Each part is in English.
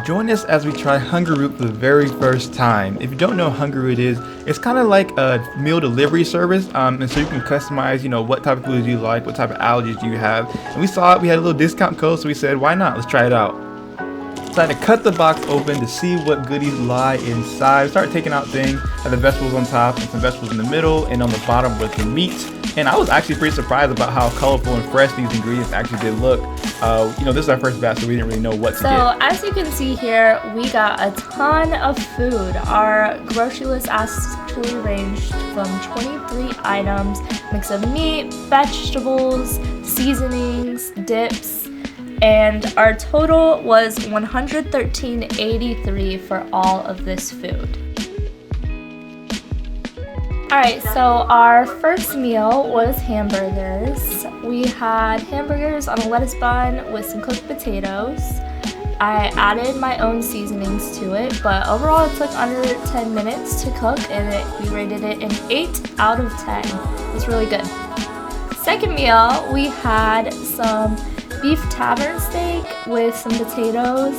Join us as we try HungryRoot for the very first time. If you don't know what HungryRoot is, it's kind of like a meal delivery service, and so you can customize, what type of foods you like, what type of allergies you have. And we saw it, we had a little discount code, so we said, why not? Let's try it out. So I had to cut the box open to see what goodies lie inside. Start taking out things, had the vegetables on top and some vegetables in the middle, and on the bottom was the meat. And I was actually pretty surprised about how colorful and fresh these ingredients actually did look. This is our first batch, so we didn't really know what to get. So as you can see here, we got a ton of food. Our grocery list actually ranged from 23 items, mix of meat, vegetables, seasonings, dips, and our total was $113.83 for all of this food. Alright, so our first meal was hamburgers. We had hamburgers on a lettuce bun with some cooked potatoes. I added my own seasonings to it, but overall it took under 10 minutes to cook, and we rated it an 8 out of 10. It was really good. Second meal, we had some beef tavern steak with some potatoes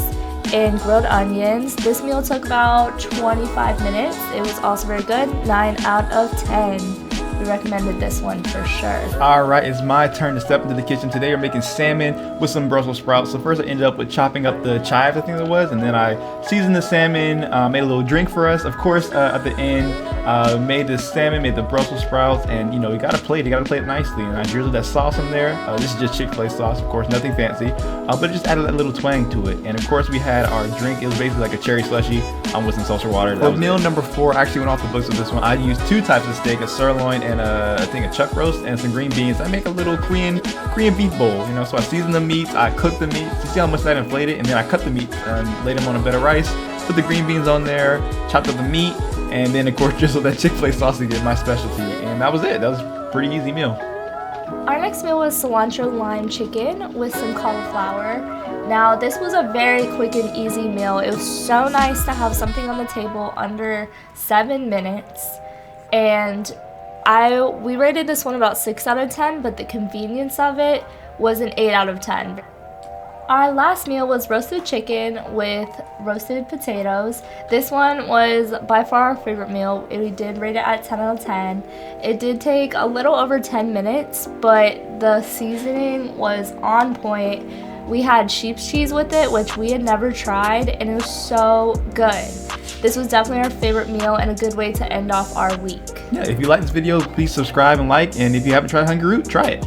and grilled onions. This meal took about 25 minutes. It was also very good, 9 out of 10. We recommended this one for sure. All right, it's my turn to step into the kitchen. Today we're making salmon with some Brussels sprouts. So first I ended up with chopping up the chives, I think it was, and then I seasoned the salmon, made a little drink for us. Of course, at the end, made the salmon, made the Brussels sprouts, and you gotta plate it nicely. And I drizzled that sauce in there. This is just Chick-fil-A sauce, of course, nothing fancy, but it just added that little twang to it. And of course, we had our drink. It was basically like a cherry slushy with some seltzer water. For meal number 4, I actually went off the books with this one. I used 2 types of steak, a sirloin and I think a chuck roast, and some green beans. I make a little Korean beef bowl, so I seasoned the meats, I cooked the meats. You see how much that inflated, and then I cut the meats and laid them on a bed of rice, put the green beans on there, chopped up the meat, and then of course drizzled that Chick-fil-A sauce to get my specialty. And that was it. That was a pretty easy meal. Our next meal was cilantro lime chicken with some cauliflower. Now this was a very quick and easy meal. It was so nice to have something on the table under 7 minutes, and we rated this one about 6 out of 10, but the convenience of it was an 8 out of 10. Our last meal was roasted chicken with roasted potatoes. This one was by far our favorite meal. We did rate it at 10 out of 10. It did take a little over 10 minutes, but the seasoning was on point. We had sheep's cheese with it, which we had never tried, and it was so good. This was definitely our favorite meal and a good way to end off our week. Yeah, if you like this video, please subscribe and like, and if you haven't tried HungryRoot, try it.